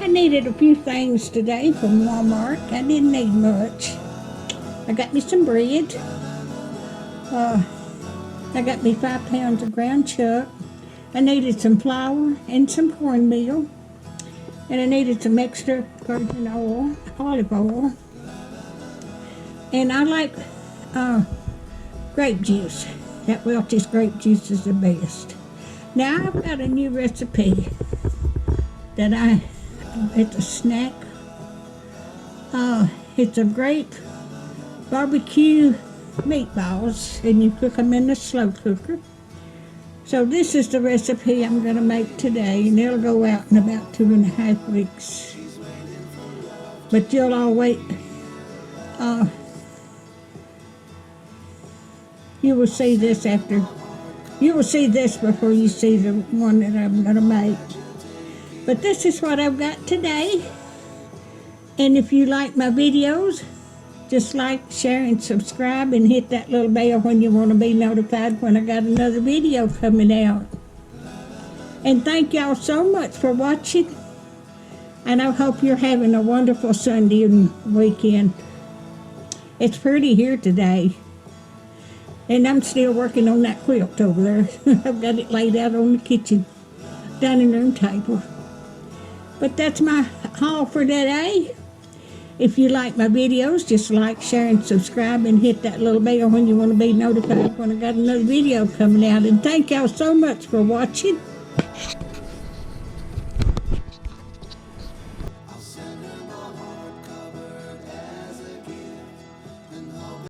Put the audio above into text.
I needed a few things today from Walmart. I didn't need much. I got me some bread. I got me 5 pounds of ground chuck. I needed some flour and some cornmeal. And I needed some extra virgin oil, olive oil. And I like grape juice. That Welch's grape juice is the best. Now I've got a new recipe that it's a snack. It's a grape barbecue meatballs, and you cook them in the slow cooker. So this is the recipe I'm going to make today, and it'll go out in about 2.5 weeks. But you'll all wait. You will see this before you see the one that I'm going to make. But this is what I've got today. And if you like my videos, just like, share, and subscribe, and hit that little bell when you want to be notified when I got another video coming out. And thank y'all so much for watching. And I hope you're having a wonderful Sunday and weekend. It's pretty here today. And I'm still working on that quilt over there. I've got it laid out on the kitchen dining room table. But that's my haul for today. If you like my videos, just like, share, and subscribe, and hit that little bell when you want to be notified when I got another video coming out. And thank y'all so much for watching.